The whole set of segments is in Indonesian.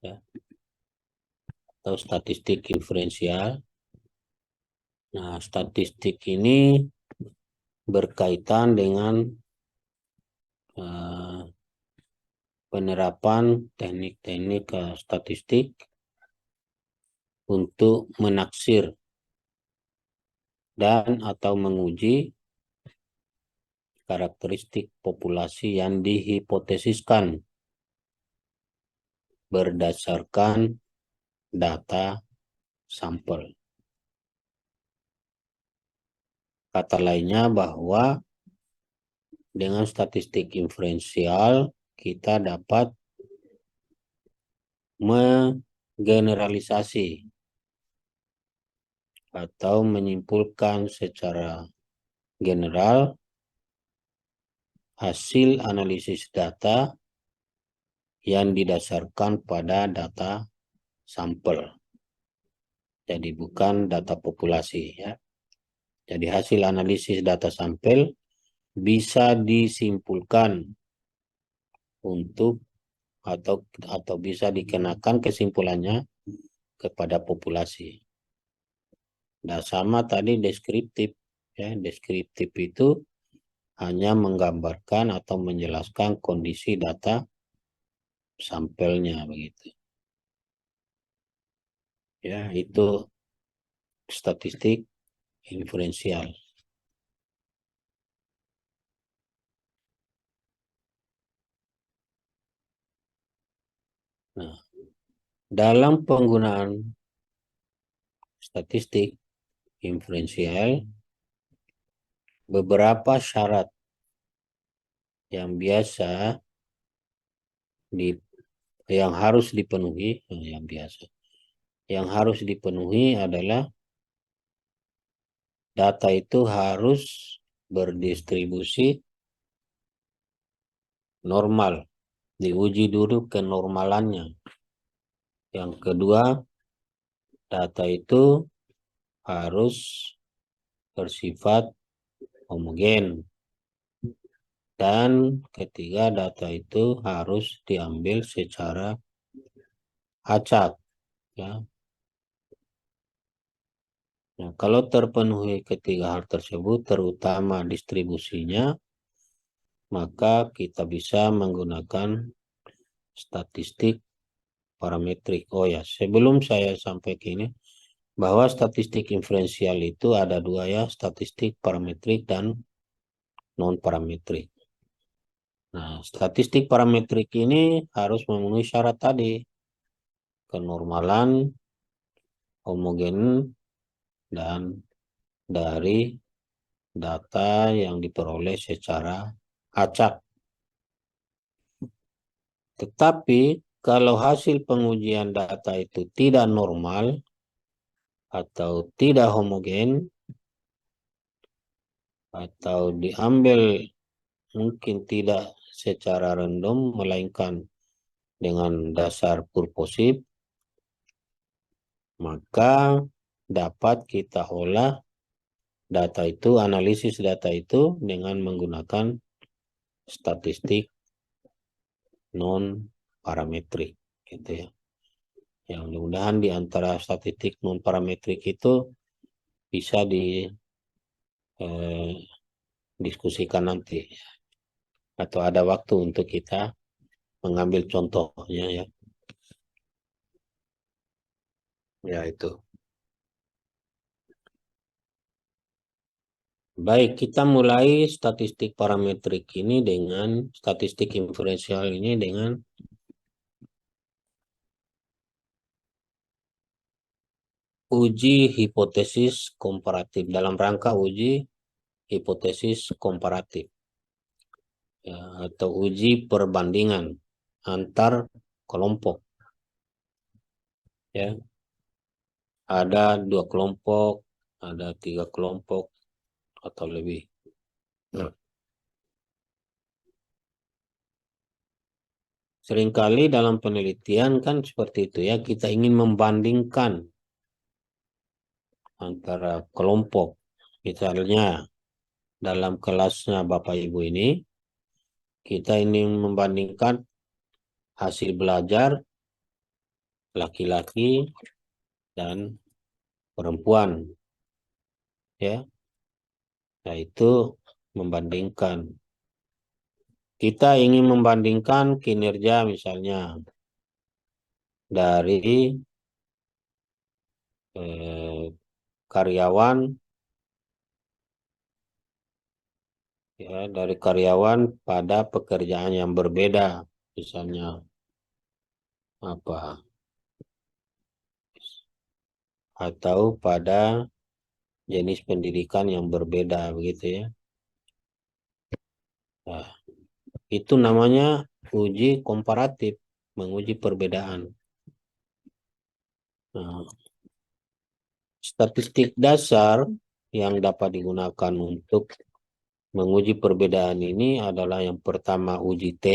ya, atau statistik inferensial. Nah, statistik ini berkaitan dengan penerapan teknik-teknik statistik untuk menaksir dan atau menguji karakteristik populasi yang dihipotesiskan berdasarkan data sampel. Kata lainnya bahwa dengan statistik inferensial kita dapat menggeneralisasi atau menyimpulkan secara general hasil analisis data yang didasarkan pada data sampel. Jadi bukan data populasi ya. Jadi hasil analisis data sampel bisa disimpulkan untuk atau bisa dikenakan kesimpulannya kepada populasi. Nah, sama tadi deskriptif ya. Deskriptif itu hanya menggambarkan atau menjelaskan kondisi data sampelnya begitu. Ya, itu statistik inferensial. Nah, dalam penggunaan statistik inferensial, beberapa syarat yang biasa yang harus dipenuhi, yang harus dipenuhi adalah data itu harus berdistribusi normal, diuji dulu kenormalannya. Yang kedua, data itu harus bersifat homogen. Dan ketiga, data itu harus diambil secara acak. Ya. Nah, kalau terpenuhi ketiga hal tersebut, terutama distribusinya, maka kita bisa menggunakan statistik parametrik. Oh ya, sebelum saya sampai ke ini, bahwa statistik inferensial itu ada dua ya, statistik parametrik dan non-parametrik. Nah, statistik parametrik ini harus memenuhi syarat tadi, kenormalan, homogen, dan dari data yang diperoleh secara acak. Tetapi kalau hasil pengujian data itu tidak normal atau tidak homogen atau diambil mungkin tidak secara random melainkan dengan dasar purposif, maka dapat kita olah data itu, analisis data itu dengan menggunakan statistik non parametrik gitu ya. Yang mudah-mudahan di antara statistik non parametrik itu bisa diskusikan nanti atau ada waktu untuk kita mengambil contohnya ya. Ya itu. Baik, kita mulai statistik parametrik ini dengan statistik inferensial ini dengan uji hipotesis komparatif dalam rangka uji hipotesis komparatif ya, atau uji perbandingan antar kelompok ya. Ada 2 kelompok, ada 3 kelompok atau lebih. Nah, seringkali dalam penelitian kan seperti itu ya, kita ingin membandingkan antara kelompok. Misalnya dalam kelasnya Bapak Ibu ini, kita ingin membandingkan hasil belajar laki-laki dan perempuan, ya. Nah, itu membandingkan. Kita ingin membandingkan kinerja misalnya dari karyawan, ya, dari karyawan pada pekerjaan yang berbeda, misalnya apa, atau pada jenis pendidikan yang berbeda, begitu ya. Nah, itu namanya uji komparatif, menguji perbedaan. Nah, statistik dasar yang dapat digunakan untuk menguji perbedaan ini adalah yang pertama uji T,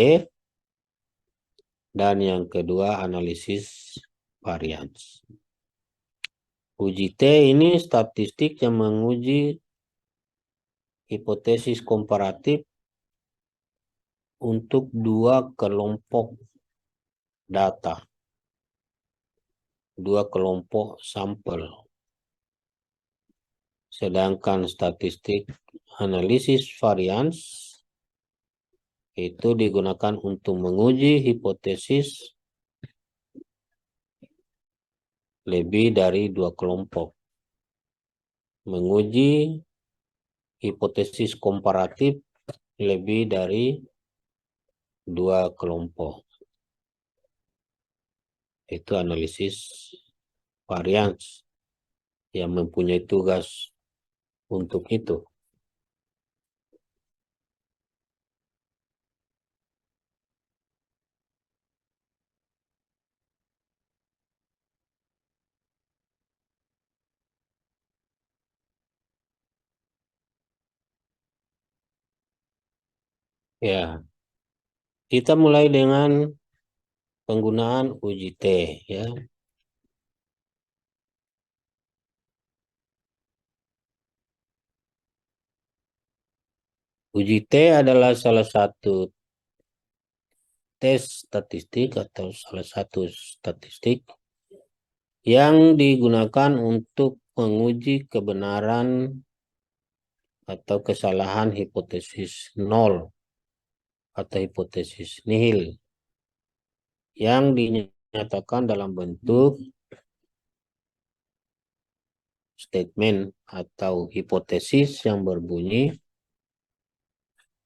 dan yang kedua analisis varians. Uji T ini statistik yang menguji hipotesis komparatif untuk dua kelompok data, dua kelompok sampel. Sedangkan statistik analisis varians itu digunakan untuk menguji hipotesis lebih dari dua kelompok. Menguji hipotesis komparatif lebih dari dua kelompok. Itu analisis varians yang mempunyai tugas untuk itu. Ya, kita mulai dengan penggunaan uji T, ya. Uji T adalah salah satu tes statistik atau salah satu statistik yang digunakan untuk menguji kebenaran atau kesalahan hipotesis nol atau hipotesis nihil yang dinyatakan dalam bentuk statement atau hipotesis yang berbunyi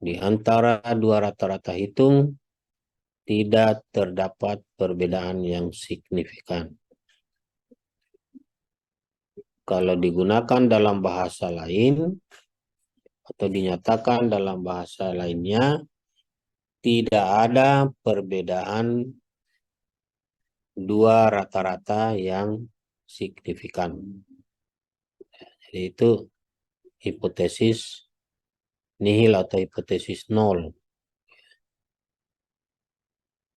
di antara dua rata-rata hitung tidak terdapat perbedaan yang signifikan. Kalau digunakan dalam bahasa lain atau dinyatakan dalam bahasa lainnya, tidak ada perbedaan dua rata-rata yang signifikan. Jadi itu hipotesis nihil atau hipotesis nol.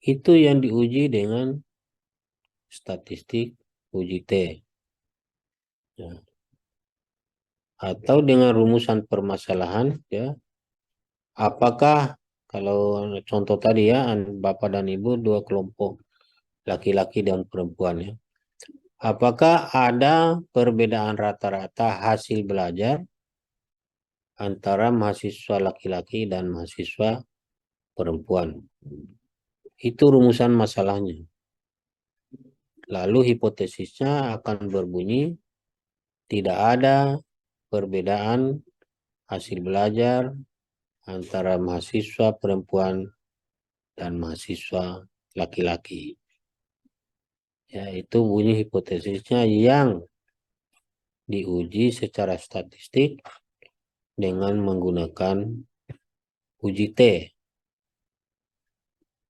Itu yang diuji dengan statistik uji T. Ya. Atau dengan rumusan permasalahan, ya. Apakah kalau contoh tadi ya, Bapak dan Ibu dua kelompok laki-laki dan perempuan ya. Apakah ada perbedaan rata-rata hasil belajar antara mahasiswa laki-laki dan mahasiswa perempuan? Itu rumusan masalahnya. Lalu hipotesisnya akan berbunyi tidak ada perbedaan hasil belajar antara mahasiswa perempuan dan mahasiswa laki-laki. Ya, itu bunyi hipotesisnya yang diuji secara statistik dengan menggunakan uji T.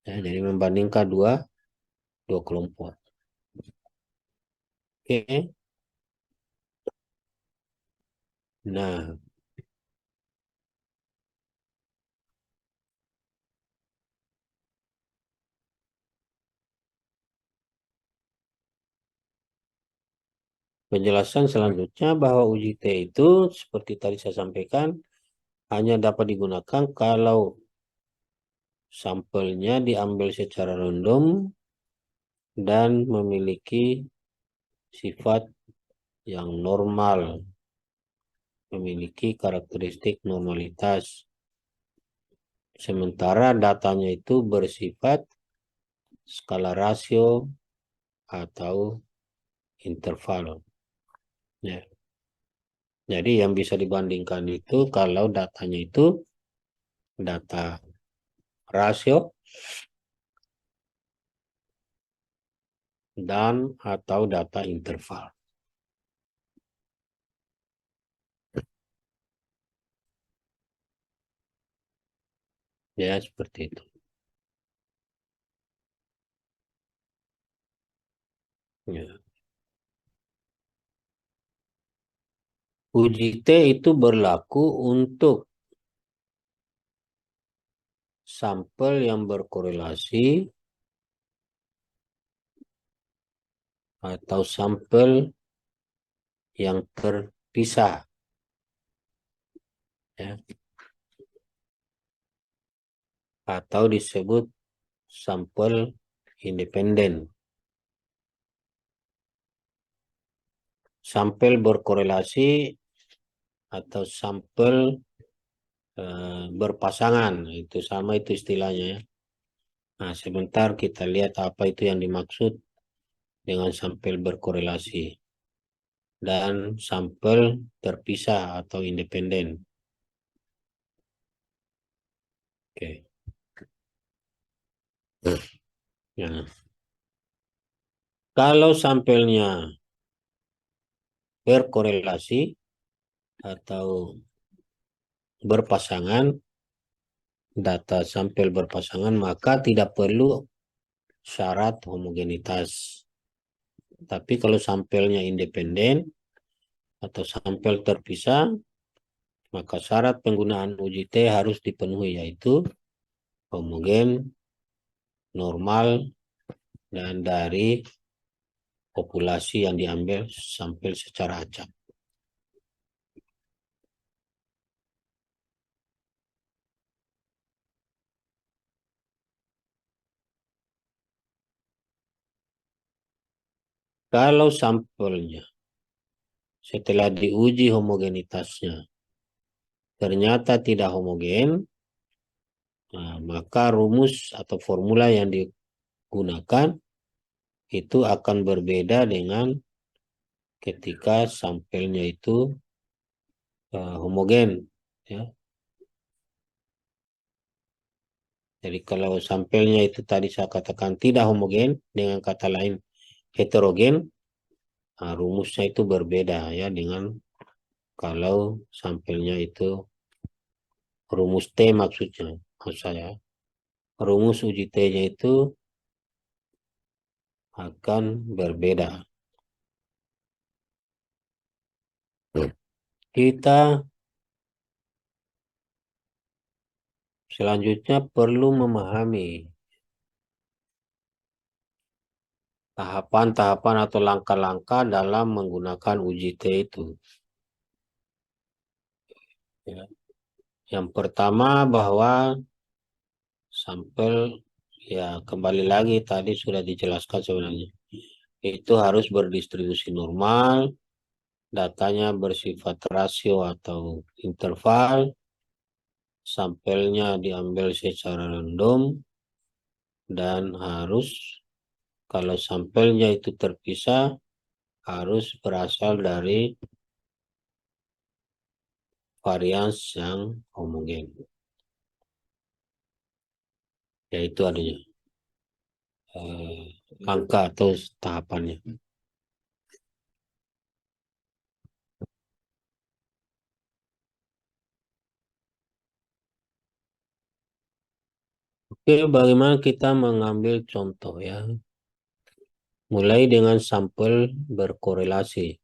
Ya, jadi membandingkan dua kelompok. Oke. Nah, penjelasan selanjutnya bahwa uji T itu seperti tadi saya sampaikan hanya dapat digunakan kalau sampelnya diambil secara random dan memiliki sifat yang normal, memiliki karakteristik normalitas. Sementara datanya itu bersifat skala rasio atau interval. Ya. Jadi yang bisa dibandingkan itu kalau datanya itu data rasio dan atau data interval. Ya, seperti itu. Ya. Uji T itu berlaku untuk sampel yang berkorelasi atau sampel yang terpisah. Ya. Atau disebut sampel independen. Sampel berkorelasi atau sampel berpasangan, itu sama itu istilahnya. Nah, sebentar kita lihat apa itu yang dimaksud dengan sampel berkorelasi dan sampel terpisah atau independen. Oke. Nah, kalau sampelnya berkorelasi atau berpasangan, data sampel berpasangan, maka tidak perlu syarat homogenitas. Tapi kalau sampelnya independen atau sampel terpisah, maka syarat penggunaan uji T harus dipenuhi, yaitu homogen, normal, dan dari populasi yang diambil sampel secara acak. Kalau sampelnya setelah diuji homogenitasnya ternyata tidak homogen, nah, maka rumus atau formula yang digunakan itu akan berbeda dengan ketika sampelnya itu homogen. Ya. Jadi kalau sampelnya itu tadi saya katakan tidak homogen, dengan kata lain heterogen, nah, rumusnya itu berbeda ya dengan kalau sampelnya itu rumus T maksudnya. Maksud saya, rumus uji T-nya itu akan berbeda. Kita selanjutnya perlu memahami tahapan-tahapan atau langkah-langkah dalam menggunakan uji T itu. Ya. Yang pertama bahwa sampel, ya kembali lagi tadi sudah dijelaskan sebenarnya. Itu harus berdistribusi normal, datanya bersifat rasio atau interval, sampelnya diambil secara random, dan harus kalau sampelnya itu terpisah, harus berasal dari varians yang homogen. Yaitu adanya angka atau tahapannya. Oke, bagaimana kita mengambil contoh ya? Mulai dengan sampel berkorelasi.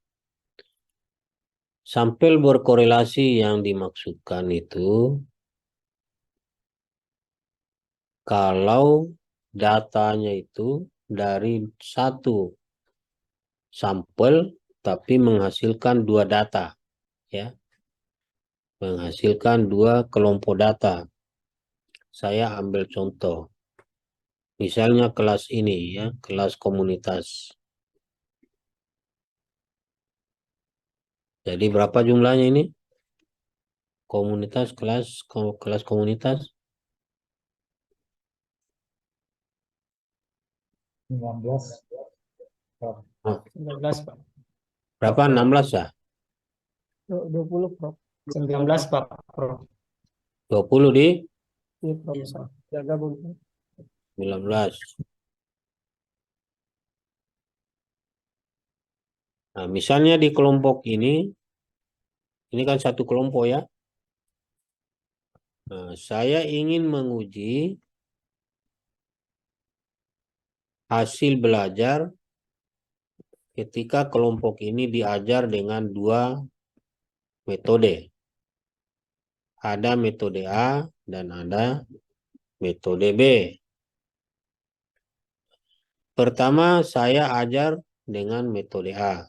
Sampel berkorelasi yang dimaksudkan itu kalau datanya itu dari satu sampel tapi menghasilkan dua data, ya, menghasilkan dua kelompok data. Saya ambil contoh. Misalnya kelas ini ya, kelas komunitas. Jadi berapa jumlahnya ini? Komunitas kelas komunitas 19, Prof. oh, 19, Pak. berapa? 16 ya? 20, Prof. 19, Pak, Prof. 20 di Iya, Prof. Jaga bumi. 19. Nah, misalnya di kelompok ini kan satu kelompok ya. Nah, saya ingin menguji hasil belajar ketika kelompok ini diajar dengan dua metode. Ada metode A dan ada metode B. Pertama, saya ajar dengan metode A.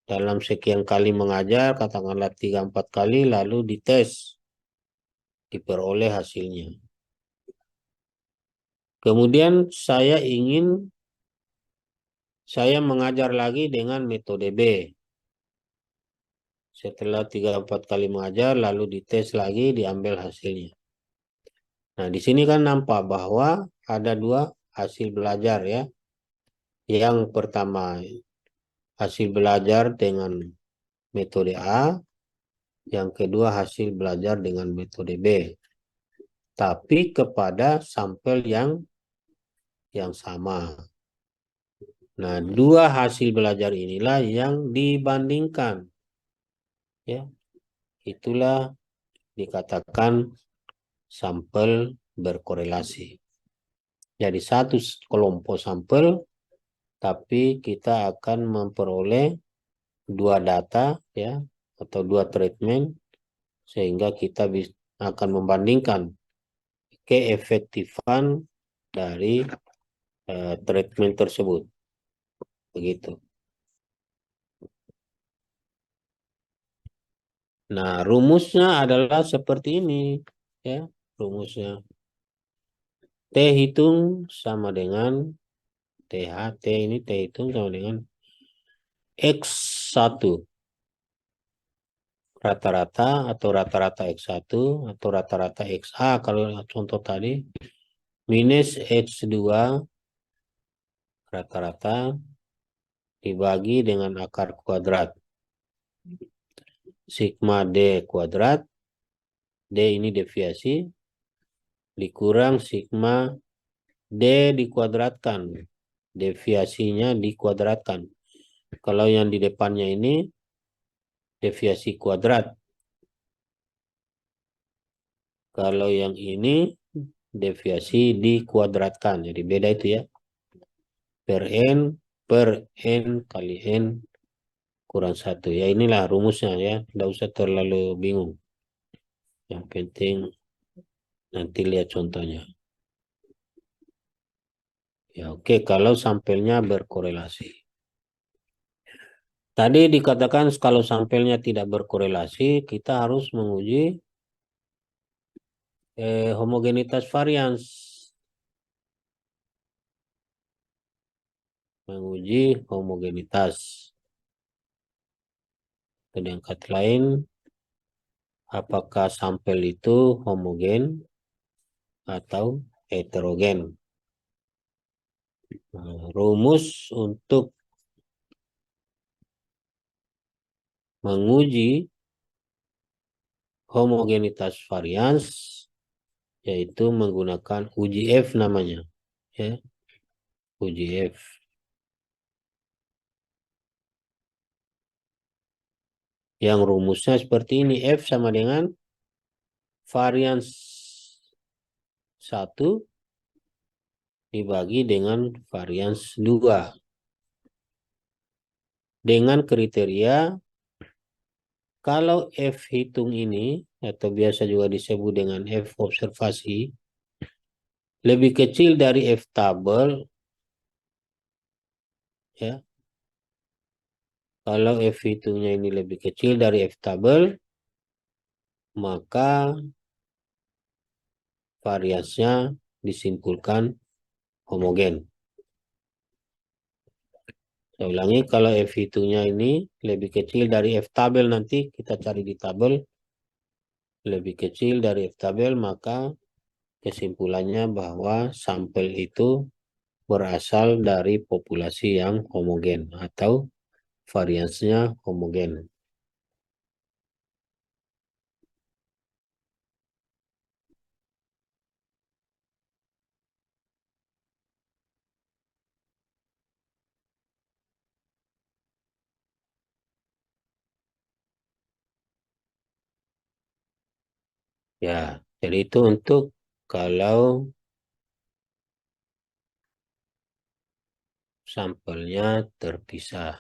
Dalam sekian kali mengajar, katakanlah 3-4 kali, lalu dites, diperoleh hasilnya. Kemudian saya mengajar lagi dengan metode B. Setelah 3-4 kali mengajar, lalu dites lagi, diambil hasilnya. Nah, di sini kan nampak bahwa ada dua hasil belajar ya. Yang pertama, hasil belajar dengan metode A. Yang kedua, hasil belajar dengan metode B. Tapi kepada sampel yang sama. Nah, dua hasil belajar inilah yang dibandingkan. Ya, itulah dikatakan sampel berkorelasi. Jadi satu kelompok sampel, tapi kita akan memperoleh dua data ya atau dua treatment sehingga kita akan membandingkan keefektifan dari treatment tersebut. Begitu. Nah, rumusnya adalah seperti ini ya, rumusnya. T hitung sama dengan TH, T ini T hitung sama dengan X1 rata-rata atau rata-rata X1 atau rata-rata XA kalau contoh tadi minus X2 rata-rata dibagi dengan akar kuadrat sigma D kuadrat, D ini deviasi dikurang sigma D dikuadratkan, deviasinya dikuadratkan. Kalau yang di depannya ini deviasi kuadrat. Kalau yang ini deviasi dikuadratkan. Jadi beda itu ya. Per N kali N kurang 1. Ya inilah rumusnya ya. Tidak usah terlalu bingung. Yang penting nanti lihat contohnya. Ya oke, kalau sampelnya berkorelasi. Tadi dikatakan kalau sampelnya tidak berkorelasi, kita harus menguji homogenitas varians. Menguji homogenitas. Dengan kata lain, apakah sampel itu homogen atau heterogen. Nah, rumus untuk menguji homogenitas varians yaitu menggunakan uji F namanya. Ya, uji F. Yang rumusnya seperti ini. F sama dengan varians 1 dibagi dengan varians 2. Dengan kriteria kalau F hitung ini atau biasa juga disebut dengan F observasi lebih kecil dari F tabel ya. Kalau F hitungnya ini lebih kecil dari F tabel maka variansnya disimpulkan homogen. Saya ulangi, kalau F-nya ini lebih kecil dari F tabel, nanti kita cari di tabel. Lebih kecil dari F tabel, maka kesimpulannya bahwa sampel itu berasal dari populasi yang homogen atau variansnya homogen. Ya, jadi itu untuk kalau sampelnya terpisah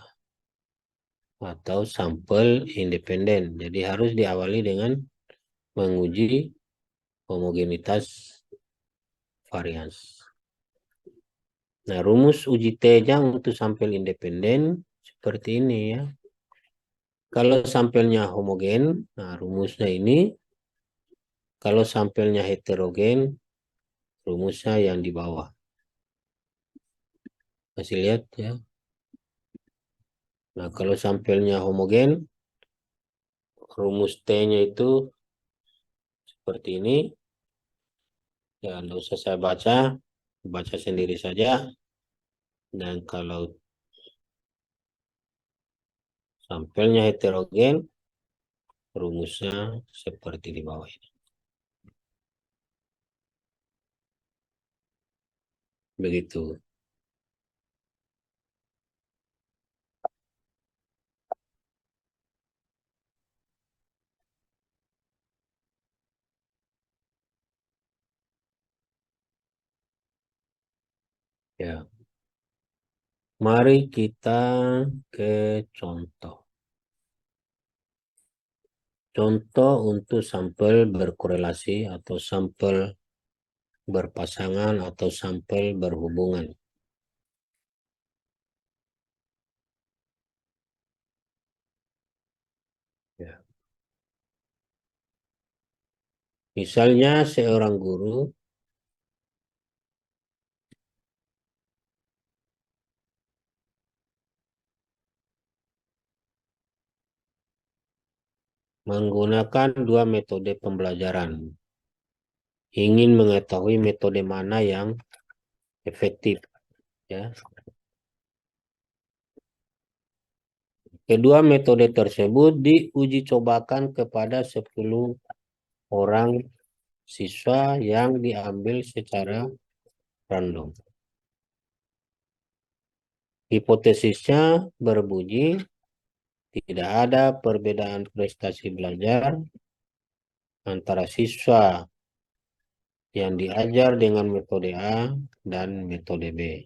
atau sampel independen. Jadi harus diawali dengan menguji homogenitas varians. Nah, rumus uji T-nya untuk sampel independen seperti ini ya. Kalau sampelnya homogen, nah rumusnya ini. Kalau sampelnya heterogen, rumusnya yang di bawah. Masih lihat ya. Nah, kalau sampelnya homogen, rumus T-nya itu seperti ini. Ya, tidak usah saya baca sendiri saja. Dan kalau sampelnya heterogen, rumusnya seperti di bawah ini. Begitu. Ya. Mari kita ke contoh. Contoh untuk sampel berkorelasi atau sampel berpasangan atau sampel berhubungan. Ya. Misalnya seorang guru menggunakan dua metode pembelajaran. Ingin mengetahui metode mana yang efektif. Ya. Kedua metode tersebut diuji cobakan kepada 10 orang siswa yang diambil secara random. Hipotesisnya berbunyi tidak ada perbedaan prestasi belajar antara siswa yang diajar dengan metode A dan metode B.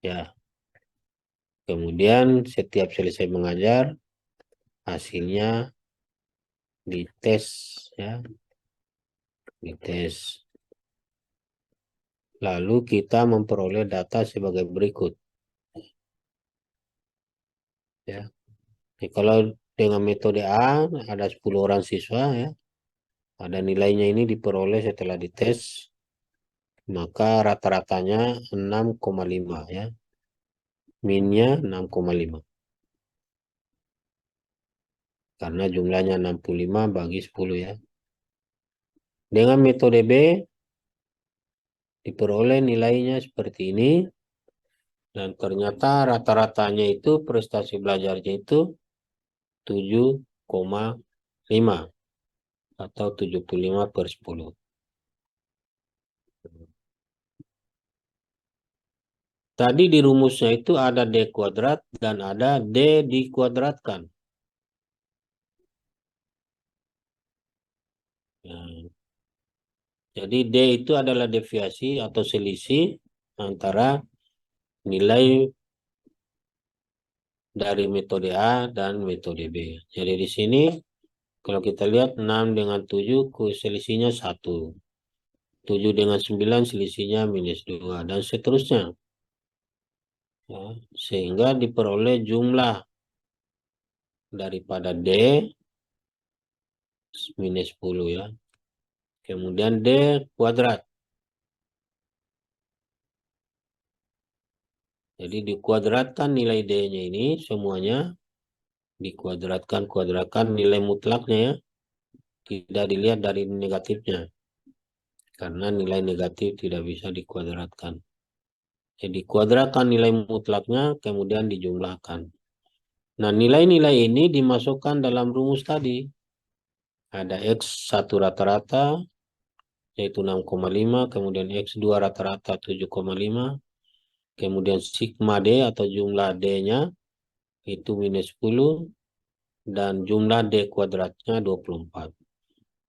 Ya. Kemudian setiap selesai mengajar, hasilnya dites ya. Dites. Lalu kita memperoleh data sebagai berikut. Ya. Jadi kalau dengan metode A ada 10 orang siswa ya. Ada nilainya ini diperoleh setelah dites, maka rata-ratanya 6,5 ya. Minnya 6,5. Karena jumlahnya 65 bagi 10 ya. Dengan metode B diperoleh nilainya seperti ini. Dan ternyata rata-ratanya itu prestasi belajarnya itu 7,5 atau 75/10. Tadi di rumusnya itu ada D kuadrat dan ada D dikuadratkan. Nah, jadi D itu adalah deviasi atau selisih antara nilai dari metode A dan metode B. Jadi di sini kalau kita lihat 6 dengan 7 selisihnya 1. 7 dengan 9 selisihnya -2 dan seterusnya. Ya, sehingga diperoleh jumlah daripada D -10 ya. Kemudian D kuadrat. Jadi dikuadratkan nilai D-nya ini semuanya kuadratkan nilai mutlaknya ya. Tidak dilihat dari negatifnya. Karena nilai negatif tidak bisa dikuadratkan. Jadi kuadratkan nilai mutlaknya kemudian dijumlahkan. Nah, nilai-nilai ini dimasukkan dalam rumus tadi. Ada X1 rata-rata yaitu 6,5, kemudian X2 rata-rata 7,5, kemudian sigma D atau jumlah D-nya itu minus 10, dan jumlah D kuadratnya 24.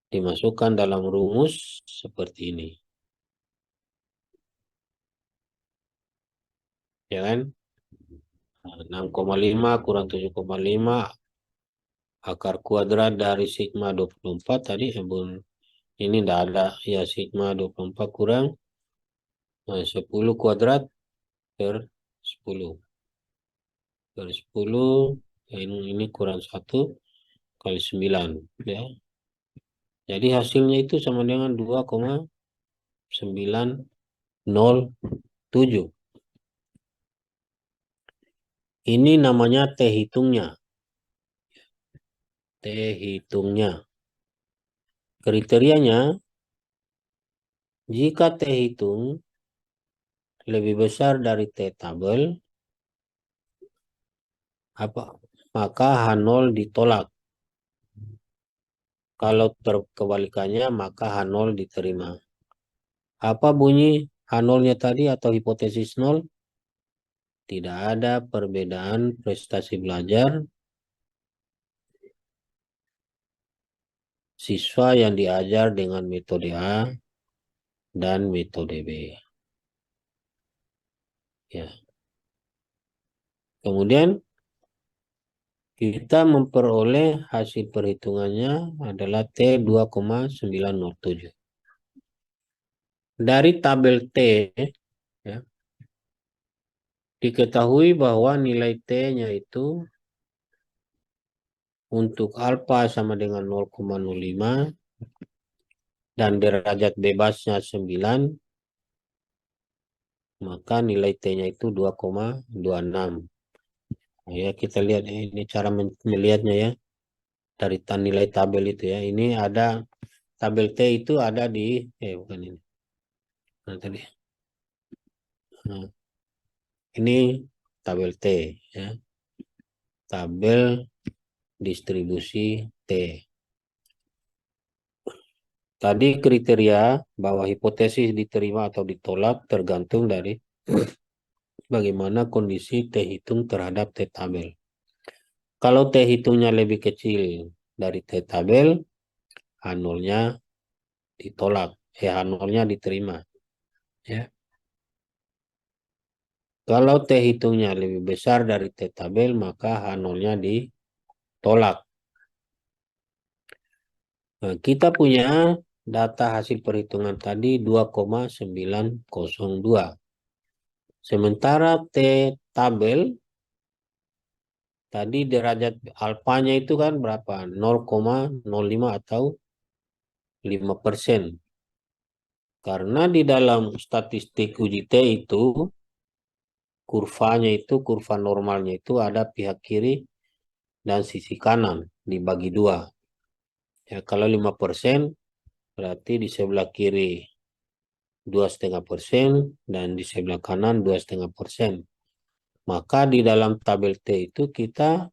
Dimasukkan dalam rumus seperti ini. Ya kan? 6,5 kurang 7,5 akar kuadrat dari sigma 24 tadi ini tidak ada ya, sigma 24 kurang 10 kuadrat per 10 per 10 ini kurang 1 kali 9 ya. Jadi hasilnya itu sama dengan 2,907. Ini namanya T hitungnya. T hitungnya. Kriterianya, jika T hitung lebih besar dari T tabel, maka H0 ditolak. Kalau kebalikannya, maka H0 diterima. Apa bunyi H0-nya tadi atau hipotesis 0? Tidak ada perbedaan prestasi belajar siswa yang diajar dengan metode A dan metode B. Ya. Kemudian kita memperoleh hasil perhitungannya adalah T 2,907. Dari tabel T, ya, diketahui bahwa nilai T-nya itu untuk alfa sama dengan 0,05 dan derajat bebasnya 9, maka nilai T-nya itu 2,26. Ya, kita lihat ini cara melihatnya ya. Dari nilai tabel itu ya. Ini ada tabel T itu ada di bukan ini. Nah, tadi. Nah, ini tabel T ya. Tabel distribusi T. Tadi kriteria bahwa hipotesis diterima atau ditolak tergantung dari bagaimana kondisi T hitung terhadap T tabel. Kalau T hitungnya lebih kecil dari T tabel, H0-nya ditolak, H0-nya diterima. Ya. Kalau T hitungnya lebih besar dari T tabel, maka H0-nya ditolak. Nah, kita punya data hasil perhitungan tadi 2,902. Sementara T tabel tadi derajat alfanya itu kan berapa? 0,05 atau 5%. Karena di dalam statistik uji T itu kurvanya itu, kurva normalnya itu ada pihak kiri dan sisi kanan dibagi dua. Ya, kalau 5% berarti di sebelah kiri 2,5% dan di sebelah kanan 2,5%. Maka di dalam tabel T itu kita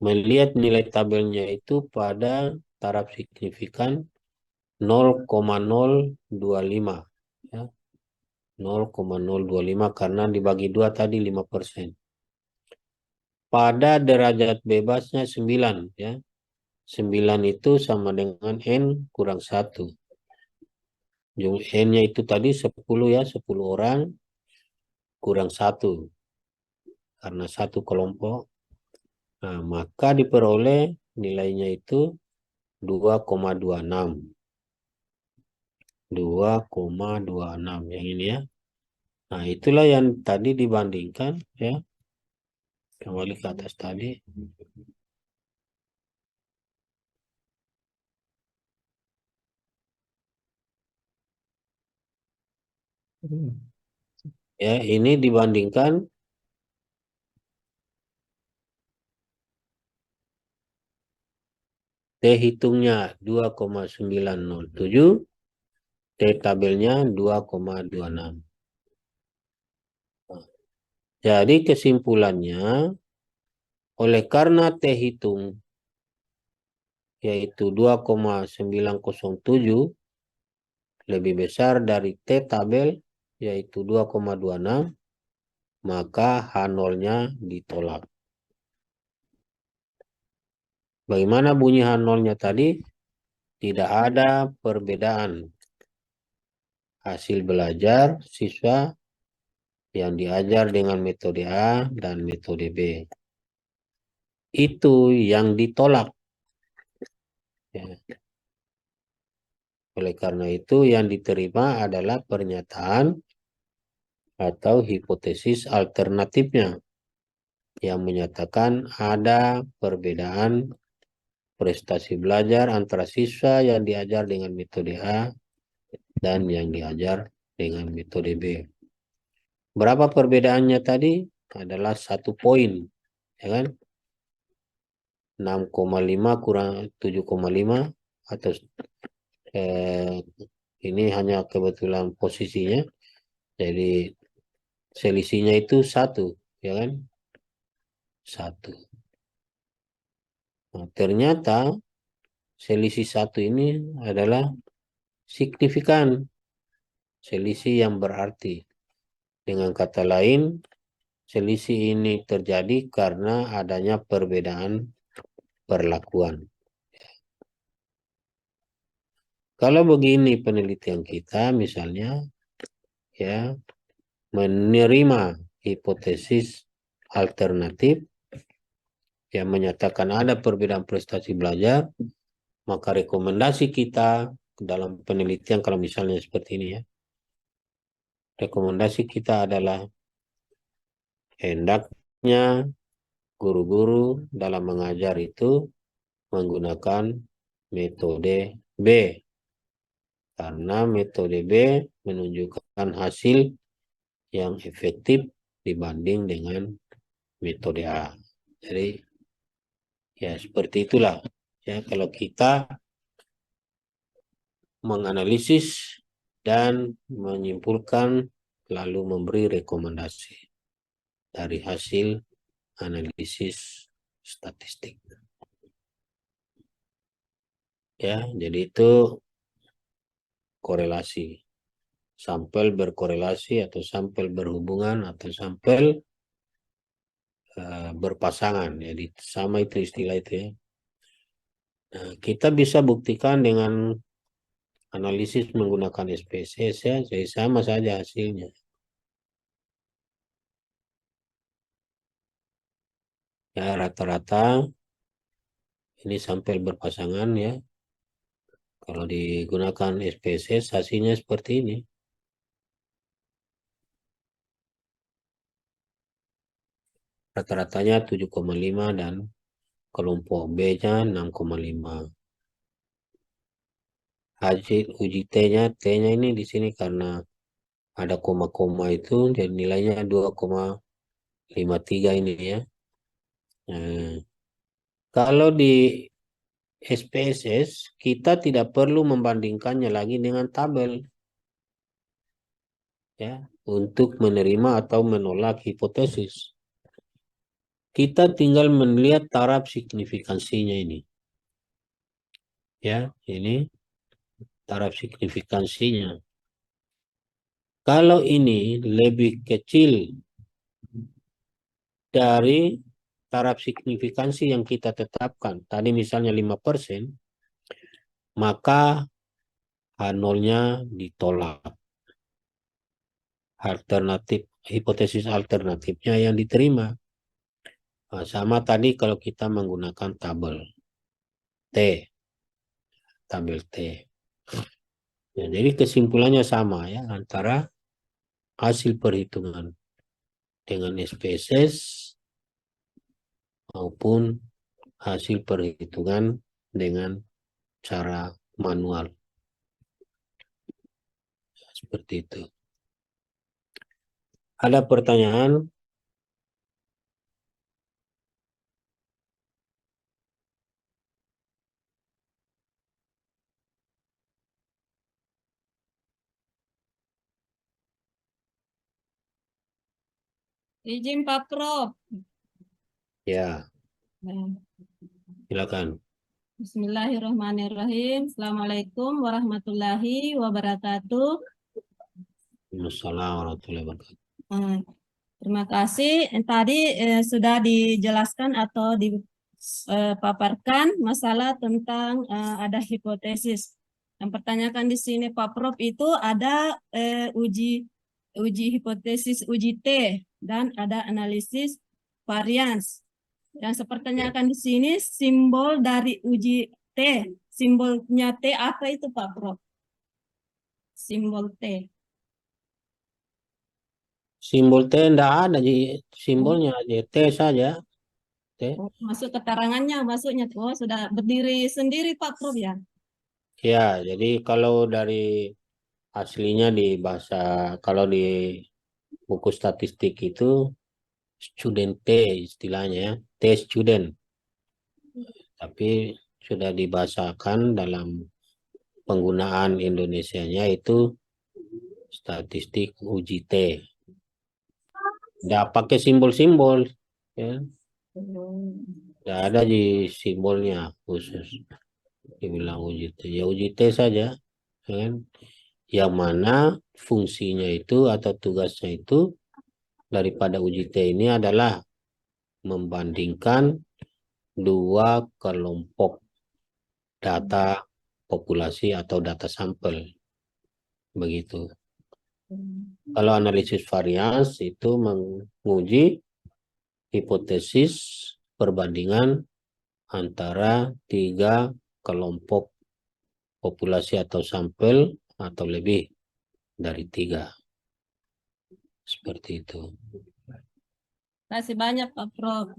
melihat nilai tabelnya itu pada taraf signifikan 0,025 ya. 0,025 karena dibagi 2 tadi 5%. Pada derajat bebasnya 9 ya. 9 itu sama dengan N kurang 1. N-nya itu tadi 10 ya, 10 orang kurang 1 karena satu kelompok. Nah, maka diperoleh nilainya itu 2,26. 2,26 yang ini ya. Nah, itulah yang tadi dibandingkan ya. Kembali ke atas tadi. Ya, ini dibandingkan T hitungnya 2,907, T tabelnya 2,26. Jadi kesimpulannya, oleh karena T hitung yaitu 2,907 lebih besar dari T tabel yaitu 2,26, maka H0-nya ditolak. Bagaimana bunyi H0-nya tadi? Tidak ada perbedaan hasil belajar siswa yang diajar dengan metode A dan metode B. Itu yang ditolak. Ya. Oleh karena itu yang diterima adalah pernyataan atau hipotesis alternatifnya yang menyatakan ada perbedaan prestasi belajar antara siswa yang diajar dengan metode A dan yang diajar dengan metode B. Berapa perbedaannya tadi? Adalah 1 poin, ya kan? 6,5 kurang 7,5 atau ini hanya kebetulan posisinya. Jadi selisihnya itu 1, ya kan? 1. Nah, ternyata selisih 1 ini adalah signifikan. Selisih yang berarti. Dengan kata lain, selisih ini terjadi karena adanya perbedaan perlakuan. Kalau begini penelitian kita, misalnya, ya, menerima hipotesis alternatif yang menyatakan ada perbedaan prestasi belajar, maka rekomendasi kita dalam penelitian kalau misalnya seperti ini ya, rekomendasi kita adalah hendaknya guru-guru dalam mengajar itu menggunakan metode B, karena metode B menunjukkan hasil yang efektif dibanding dengan metode A. Jadi ya seperti itulah ya kalau kita menganalisis dan menyimpulkan lalu memberi rekomendasi dari hasil analisis statistik. Ya, jadi itu korelasi. Sampel berkorelasi atau sampel berhubungan atau sampel berpasangan. Jadi sama itu istilah itu ya. Nah, kita bisa buktikan dengan analisis menggunakan SPSS ya, jadi sama saja hasilnya. Ya rata-rata ini sampel berpasangan ya. Kalau digunakan SPSS hasilnya seperti ini. Rata-ratanya 7,5 dan kelompok B-nya 6,5. Hasil uji T-nya ini di sini karena ada koma-koma itu jadi nilainya 2,53 ini ya. Nah, kalau di SPSS kita tidak perlu membandingkannya lagi dengan tabel ya untuk menerima atau menolak hipotesis. Kita tinggal melihat taraf signifikansinya ini. Ya, ini taraf signifikansinya. Kalau ini lebih kecil dari taraf signifikansi yang kita tetapkan, tadi misalnya 5%, maka H0-nya ditolak. Alternatif, hipotesis alternatifnya yang diterima. Nah, sama tadi kalau kita menggunakan tabel T. Tabel T. Ya, jadi kesimpulannya sama ya antara hasil perhitungan dengan SPSS maupun hasil perhitungan dengan cara manual. Seperti itu. Ada pertanyaan? Izin Pak Prof. Ya, Nah, silakan. Bismillahirrahmanirrahim. Assalamualaikum warahmatullahi wabarakatuh. Assalamualaikum warahmatullahi wabarakatuh. Eh, Terima kasih. Tadi sudah dijelaskan atau dipaparkan masalah tentang ada hipotesis. Yang pertanyakan di sini Pak Prof itu ada uji hipotesis uji T dan ada analisis varians. Yang sepertinya di sini simbol dari uji T, simbolnya T apa itu Pak Prof? Simbol T. Simbol T enggak ada, simbolnya aja T saja. T. Oh, masuk keterangannya, masuknya sudah berdiri sendiri Pak Prof ya. Ya, jadi kalau dari aslinya di bahasa, kalau di buku statistik itu student T istilahnya, ya. T student. Tapi sudah dibahasakan dalam penggunaan Indonesianya itu statistik uji T. Nggak pakai simbol-simbol, ya. Nggak ada di simbolnya khusus. Dibilang uji T, ya uji T saja, kan? Yang mana fungsinya itu atau tugasnya itu daripada uji T ini adalah membandingkan dua kelompok data populasi atau data sampel. Begitu. Kalau analisis varians itu menguji hipotesis perbandingan antara tiga kelompok populasi atau sampel atau lebih dari tiga. Seperti itu. Terima kasih banyak Pak Prof.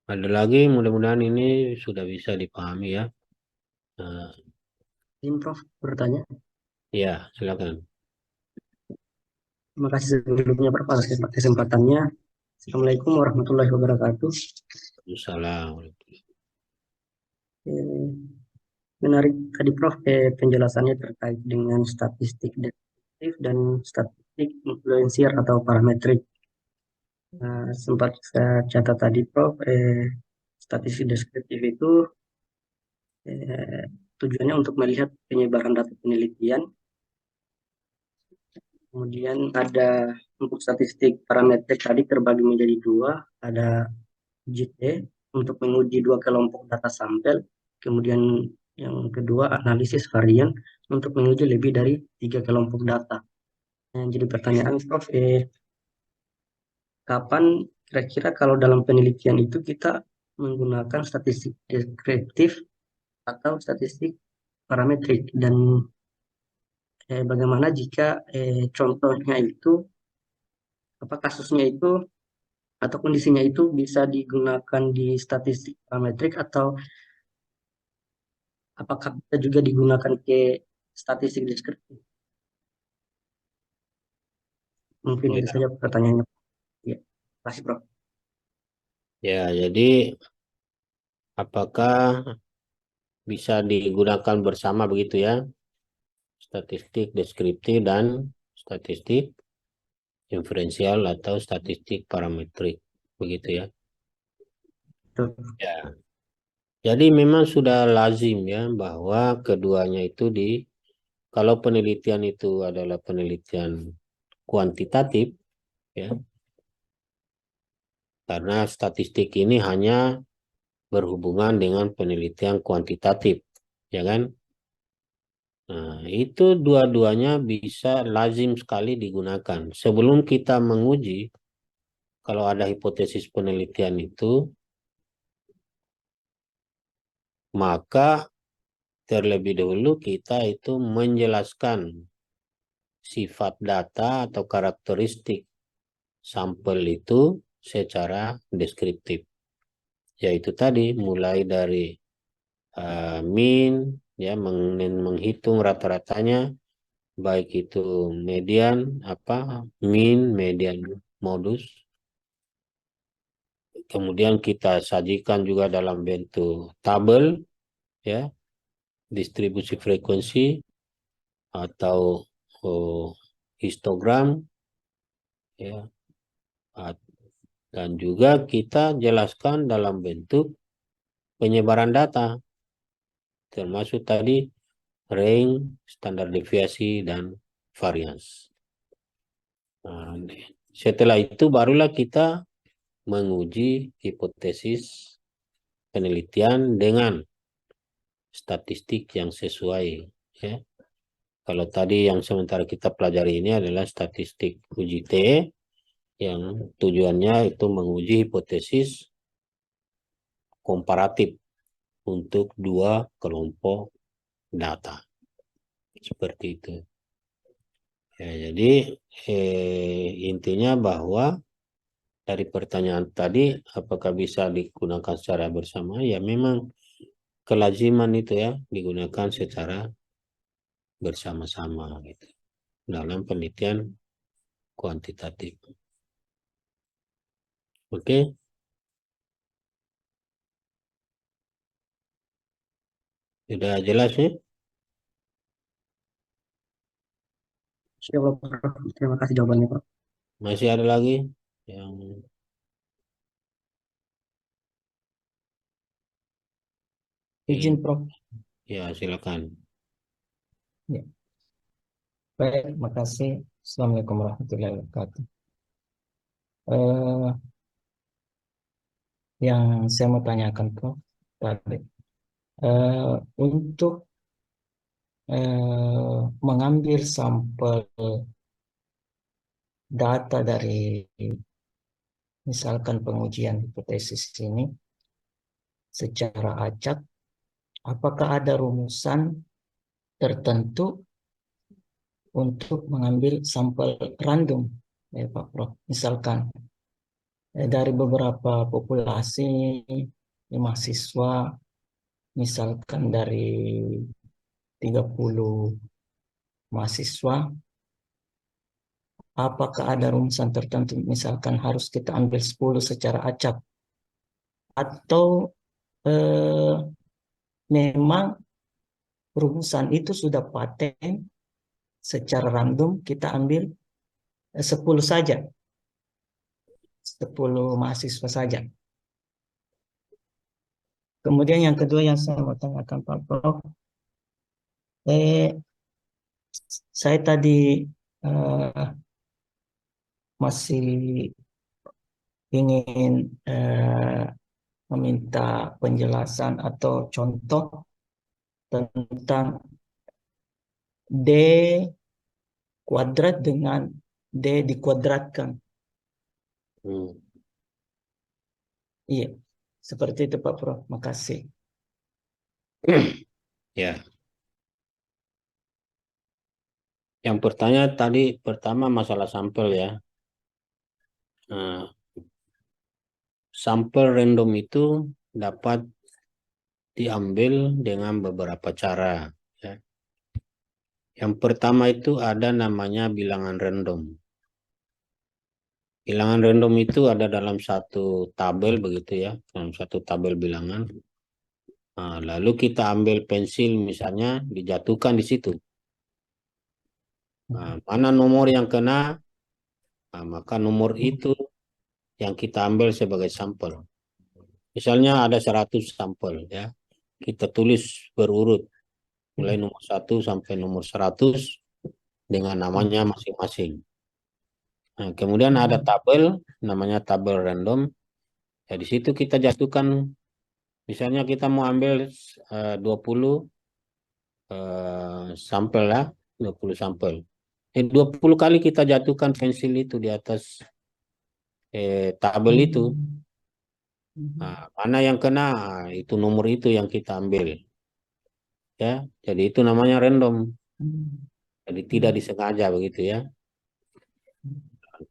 Ada lagi, mudah-mudahan ini sudah bisa dipahami ya. Izin Prof bertanya. Ya, silakan. Terima kasih sebelumnya Prof atas kesempatannya. Assalamualaikum warahmatullahi wabarakatuh. Assalamualaikum. Menarik tadi Prof penjelasannya terkait dengan statistik deskriptif dan statistik influensial atau parametrik. Sempat saya catat tadi Prof, statistik deskriptif itu tujuannya untuk melihat penyebaran data penelitian. Kemudian ada untuk statistik parametrik tadi terbagi menjadi dua, ada GT untuk menguji dua kelompok data sampel, kemudian yang kedua analisis varian untuk menguji lebih dari tiga kelompok data. Jadi pertanyaan Prof, kapan kira-kira kalau dalam penelitian itu kita menggunakan statistik deskriptif atau statistik parametrik, dan bagaimana jika contohnya itu apa kasusnya itu atau kondisinya itu bisa digunakan di statistik parametrik, atau apakah bisa juga digunakan ke statistik deskriptif? Mungkin itu Ya, saja pertanyaannya. Ya, terima kasih Prof. ya, jadi apakah bisa digunakan bersama begitu ya? Statistik deskriptif dan statistik inferensial atau statistik parametrik, begitu ya? Tuh. Ya. Jadi memang sudah lazim ya bahwa keduanya itu kalau penelitian itu adalah penelitian kuantitatif ya, karena statistik ini hanya berhubungan dengan penelitian kuantitatif, ya kan? Nah, itu dua-duanya bisa lazim sekali digunakan. Sebelum kita menguji, kalau ada hipotesis penelitian itu, maka terlebih dahulu kita itu menjelaskan sifat data atau karakteristik sampel itu secara deskriptif. Yaitu tadi mulai dari mean, ya, menghitung rata-ratanya, baik itu median, mean, median, modus. Kemudian kita sajikan juga dalam bentuk tabel, ya, distribusi frekuensi atau histogram, ya, dan juga kita jelaskan dalam bentuk penyebaran data, termasuk tadi range, standar deviasi, dan varians. Nah, setelah itu barulah kita menguji hipotesis penelitian dengan statistik yang sesuai, ya. Kalau tadi yang sementara kita pelajari ini adalah statistik uji T, yang tujuannya itu menguji hipotesis komparatif untuk dua kelompok data. Seperti itu. Ya, jadi intinya bahwa dari pertanyaan tadi, apakah bisa digunakan secara bersama? Ya memang kelaziman itu ya, digunakan secara bersama-sama gitu dalam penelitian kuantitatif. Oke, sudah jelas ya? Siap, Prof. Terima kasih jawabannya, Prof. Masih ada lagi yang Izin, Prof. ya silakan. Ya. Baik, makasih. Assalamualaikum warahmatullahi wabarakatuh. Yang saya mau tanyakan, Prof, tadi untuk mengambil sampel data dari misalkan pengujian hipotesis ini secara acak, apakah ada rumusan tertentu untuk mengambil sampel random, ya Pak Prof? Misalkan dari beberapa populasi mahasiswa, misalkan dari 30 mahasiswa, apakah ada rumusan tertentu, misalkan harus kita ambil 10 secara acak, atau memang rumusan itu sudah paten, secara random kita ambil 10 saja, 10 mahasiswa saja. Kemudian yang kedua yang saya mau tanyakan Pak Prof, saya tadi masih ingin meminta penjelasan atau contoh tentang D kuadrat dengan D dikuadratkan. Iya, seperti itu Pak Prof. Makasih. Ya. Yang pertama masalah sampel ya. Nah, sampel random itu dapat diambil dengan beberapa cara. Ya. Yang pertama itu ada namanya bilangan random. Bilangan random itu ada dalam satu tabel begitu ya, dalam satu tabel bilangan. Nah, lalu kita ambil pensil misalnya dijatuhkan di situ. Nah, mana nomor yang kena, nah, maka nomor itu yang kita ambil sebagai sampel. Misalnya ada 100 sampel ya, kita tulis berurut mulai nomor 1 sampai nomor 100 dengan namanya masing-masing. Nah, kemudian ada tabel namanya tabel random. Ya, di situ kita jatuhkan, misalnya kita mau ambil 20 sampel lah, 20 sampel. 20 kali kita jatuhkan pensil itu di atas tabel itu. Nah, mana yang kena, itu nomor itu yang kita ambil. Ya, jadi itu namanya random. Jadi tidak disengaja begitu ya.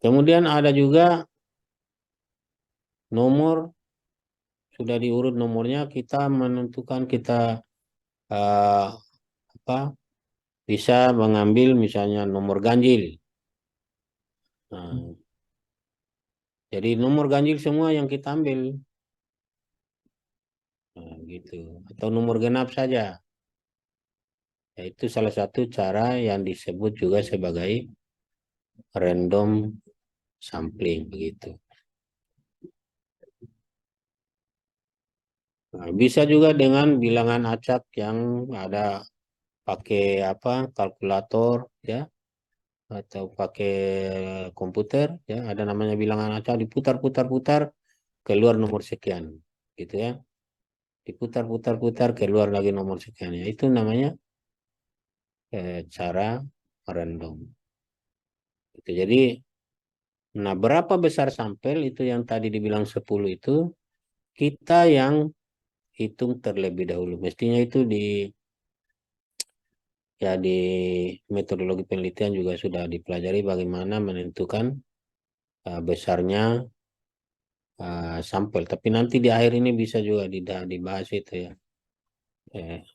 Kemudian ada juga nomor, sudah diurut nomornya, kita menentukan kita apa bisa mengambil misalnya nomor ganjil. Nah, jadi nomor ganjil semua yang kita ambil. Nah, gitu. Atau nomor genap saja. Itu salah satu cara yang disebut juga sebagai random sampling begitu. Nah, bisa juga dengan bilangan acak yang ada pakai apa kalkulator ya atau pakai komputer ya ada namanya bilangan acak diputar-putar-putar keluar nomor sekian gitu ya diputar-putar-putar keluar lagi nomor sekian ya itu namanya cara random. Gitu. Jadi nah berapa besar sampel itu yang tadi dibilang 10 itu kita yang hitung terlebih dahulu. Mestinya itu di metodologi penelitian juga sudah dipelajari bagaimana menentukan besarnya sampel. Tapi nanti di akhir ini bisa juga dibahas itu ya. Eh,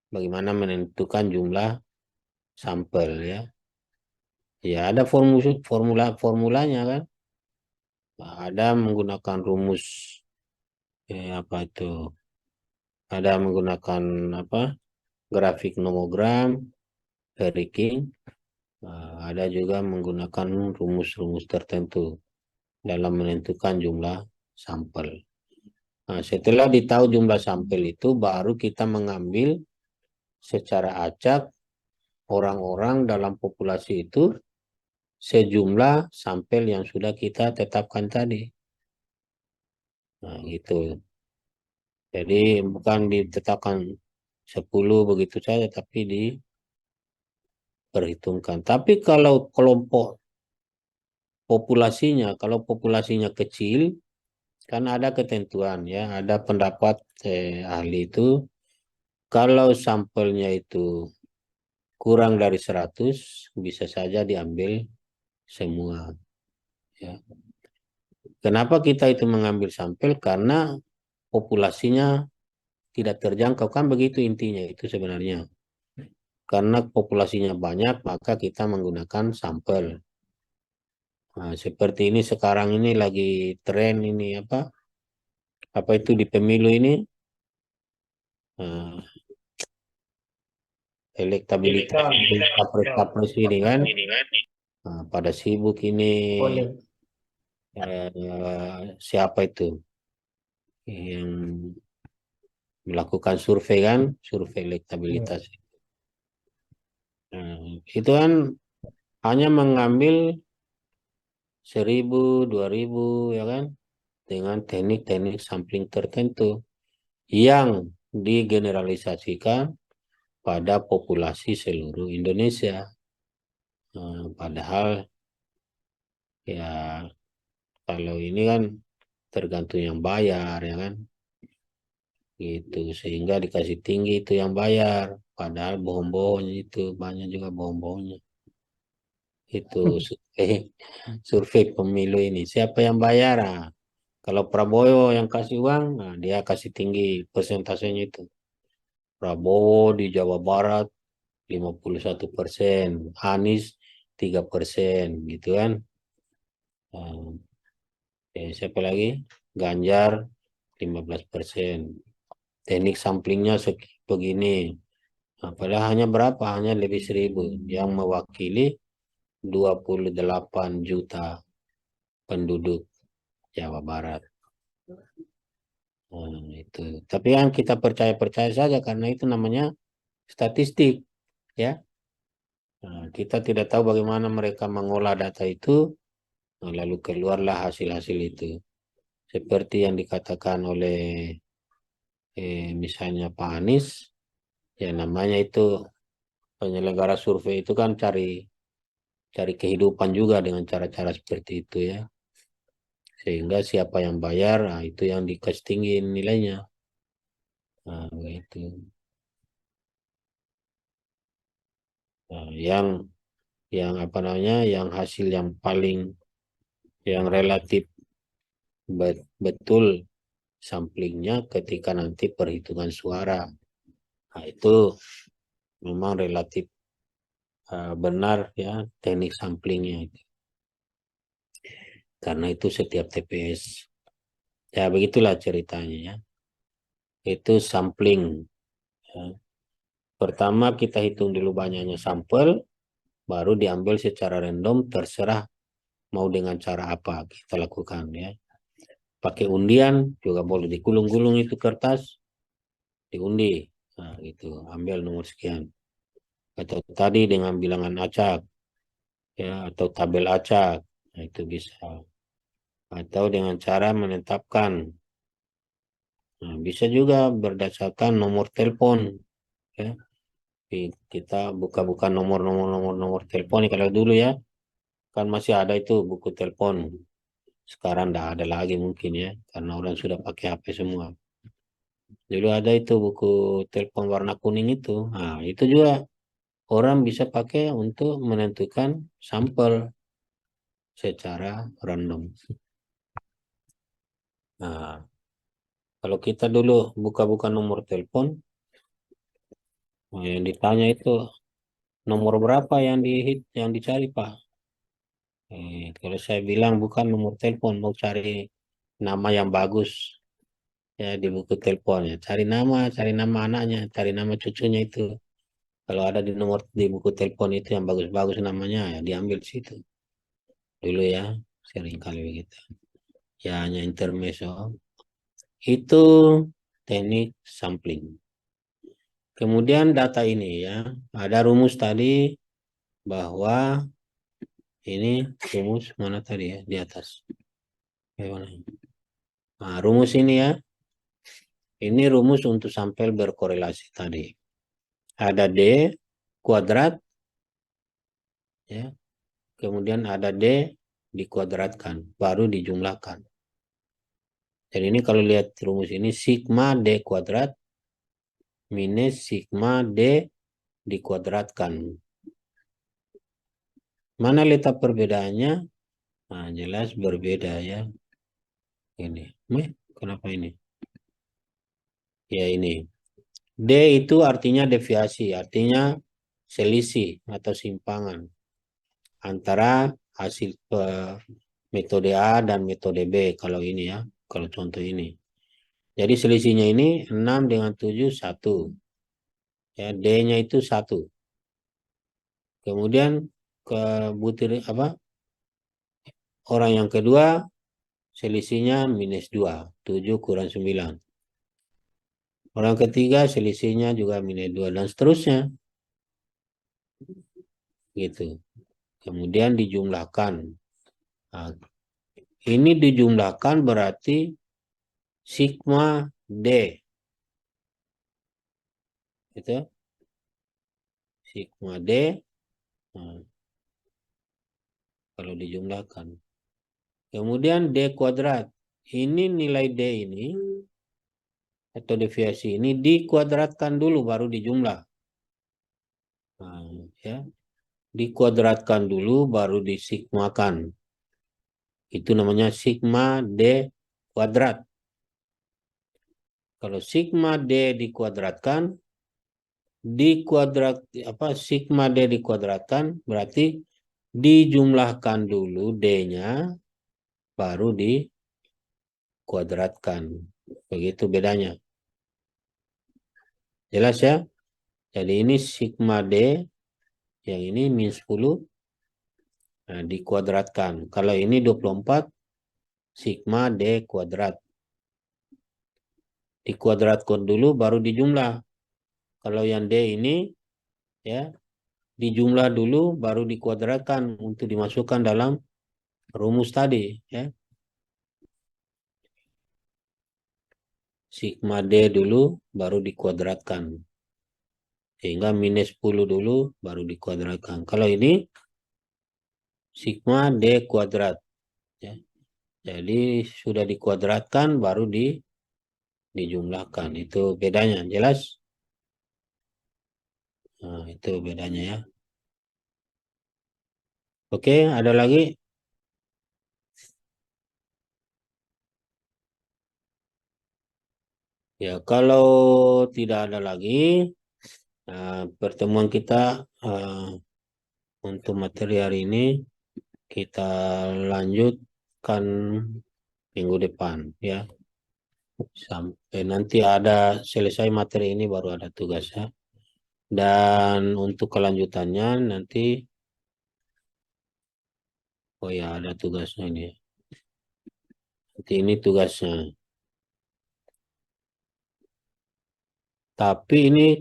Bagaimana menentukan jumlah sampel ya. Ya ada formulanya kan. Ada menggunakan rumus apa itu? Ada menggunakan apa? Grafik nomogram, King. Ada juga menggunakan rumus-rumus tertentu dalam menentukan jumlah sampel. Nah, setelah ditahu jumlah sampel itu, baru kita mengambil secara acak orang-orang dalam populasi itu sejumlah sampel yang sudah kita tetapkan tadi. Nah, gitu. Jadi bukan ditetapkan 10 begitu saja, tapi diperhitungkan. Tapi kalau kelompok populasinya, kalau populasinya kecil, kan ada ketentuan ya, ada pendapat ahli itu, kalau sampelnya itu kurang dari 100, bisa saja diambil semua. Ya. Kenapa kita itu mengambil sampel? Karena populasinya tidak terjangkau, kan begitu intinya itu sebenarnya. Karena populasinya banyak, maka kita menggunakan sampel. Nah, seperti ini sekarang ini lagi tren ini apa itu di pemilu ini nah, elektabilitas capres-capres ini kan nah, pada sibuk ini Boleh. siapa itu yang melakukan survei kan survei elektabilitas nah, itu kan hanya mengambil 1.000 2.000 ya kan dengan teknik-teknik sampling tertentu yang digeneralisasikan pada populasi seluruh Indonesia. Padahal ya kalau ini kan tergantung yang bayar ya kan gitu sehingga dikasih tinggi itu yang bayar padahal bohong-bohongnya itu banyak juga bohong-bohongnya itu survei pemilu ini siapa yang bayar kalau Prabowo yang kasih uang dia kasih tinggi persentasenya itu Prabowo di Jawa Barat 51%, Anies 3% gitu kan. Siapa lagi? Ganjar 15%. Teknik samplingnya begini. Padahal hanya berapa? Hanya lebih 1.000 yang mewakili 28 juta penduduk Jawa Barat. Itu. Tapi yang kita percaya-percaya saja karena itu namanya statistik, ya. Kita tidak tahu bagaimana mereka mengolah data itu, lalu keluarlah hasil-hasil itu. Seperti yang dikatakan oleh misalnya Pak Anies, ya namanya itu penyelenggara survei itu kan cari kehidupan juga dengan cara-cara seperti itu ya. Sehingga siapa yang bayar, itu yang dikasih tinggi nilainya. Nah, itu. Nah, yang apa namanya, yang hasil yang paling yang relatif betul samplingnya ketika nanti perhitungan suara. Nah, itu memang relatif benar ya teknik samplingnya itu. Karena itu setiap TPS. Ya begitulah ceritanya ya. Itu sampling. Ya. Pertama kita hitung dulu banyaknya sampel, baru diambil secara random, terserah mau dengan cara apa kita lakukan ya. Pakai undian juga boleh, digulung-gulung itu kertas, diundi. Nah, gitu, ambil nomor sekian. Atau tadi dengan bilangan acak ya, atau tabel acak. Nah, itu bisa. Atau dengan cara menetapkan. Nah, bisa juga berdasarkan nomor telepon ya. Kita buka-buka nomor telepon kalau dulu ya, kan masih ada itu buku telepon. Sekarang tidak ada lagi mungkin ya, karena orang sudah pakai HP semua. Dulu ada itu buku telepon warna kuning itu. Nah, itu juga orang bisa pakai untuk menentukan sampel secara random. Nah, kalau kita dulu buka-buka nomor telepon, yang ditanya itu nomor berapa yang dicari Pak? Kalau saya bilang bukan nomor telepon, mau cari nama yang bagus ya di buku telepon ya. Cari nama anaknya, cari nama cucunya itu. Kalau ada di buku telepon itu yang bagus-bagus namanya ya diambil situ. Dulu ya, sering kali begitu. Ya hanya intermezzo. Itu teknik sampling. Kemudian data ini ya, ada rumus tadi bahwa ini rumus mana tadi ya di atas. Nah, rumus ini ya, ini rumus untuk sampel berkorelasi tadi. Ada D kuadrat, ya, kemudian ada D dikuadratkan, baru dijumlahkan. Jadi ini kalau lihat rumus ini, sigma D kuadrat minus sigma D dikuadratkan. Mana letak perbedaannya? Nah, jelas berbeda ya. Ini, kenapa ini? Ya ini. D itu artinya deviasi, artinya selisih atau simpangan antara hasil metode A dan metode B kalau ini ya, kalau contoh ini. Jadi selisihnya ini 6 dengan 7, 1. Ya, D-nya itu 1. Kemudian ke butir orang yang kedua selisihnya minus 2, 7 kurang 9. Orang ketiga selisihnya juga minus 2 dan seterusnya. Gitu. Kemudian dijumlahkan. Nah, ini dijumlahkan berarti sigma D. Gitu. Sigma D. Nah, kalau dijumlahkan. Kemudian D kuadrat. Ini nilai D ini atau deviasi ini dikuadratkan dulu baru dijumlah. Nah, ya. Dikuadratkan dulu baru disigmakan. Itu namanya sigma D kuadrat. Kalau sigma D dikuadratkan, sigma D dikuadratkan berarti dijumlahkan dulu D-nya baru dikuadratkan. Begitu bedanya. Jelas ya? Jadi ini sigma D, yang ini min 10, nah, dikuadratkan. Kalau ini 24, sigma D kuadrat. Dikuadratkan dulu baru dijumlah. Kalau yang D ini ya dijumlah dulu baru dikuadratkan untuk dimasukkan dalam rumus tadi ya. Sigma D dulu baru dikuadratkan. Sehingga minus 10 dulu baru dikuadratkan. Kalau ini sigma D kuadrat ya. Jadi sudah dikuadratkan baru dijumlahkan. Itu bedanya, jelas? Nah, itu bedanya ya. Oke, ada lagi? Ya, kalau tidak ada lagi, Pertemuan kita untuk materi hari ini kita lanjutkan minggu depan ya. Sampai nanti ada selesai materi ini baru ada tugasnya. Dan untuk kelanjutannya nanti, oh ya ada tugasnya ini. Nanti ini tugasnya. Tapi ini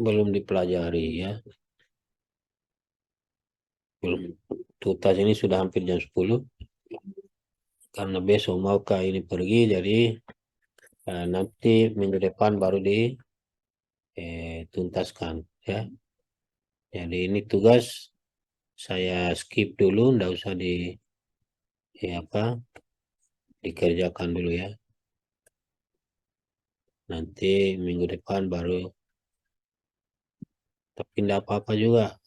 belum dipelajari ya. Belum. Tutas ini sudah hampir jam 10. Karena besok mau ke ini pergi, jadi nanti minggu depan baru dituntaskan ya. Jadi ini tugas saya skip dulu, ndak usah dikerjakan dulu ya. Nanti minggu depan baru, tapi ndak apa-apa juga,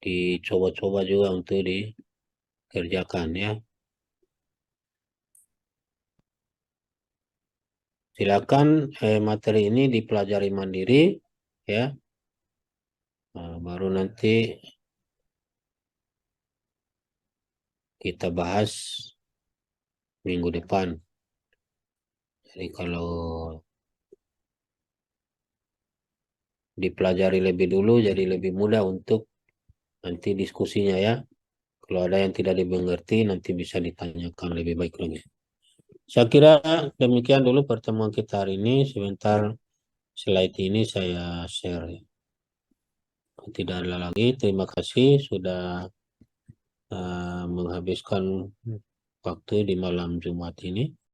dicoba-coba juga untuk dikerjakan ya. Silakan materi ini dipelajari mandiri ya. Baru nanti kita bahas minggu depan. Jadi kalau dipelajari lebih dulu jadi lebih mudah untuk nanti diskusinya ya. Kalau ada yang tidak dimengerti nanti bisa ditanyakan lebih baik lagi. Saya kira demikian dulu pertemuan kita hari ini. Sebentar slide ini saya share. Tidak ada lagi. Terima kasih sudah menghabiskan waktu di malam Jumat ini.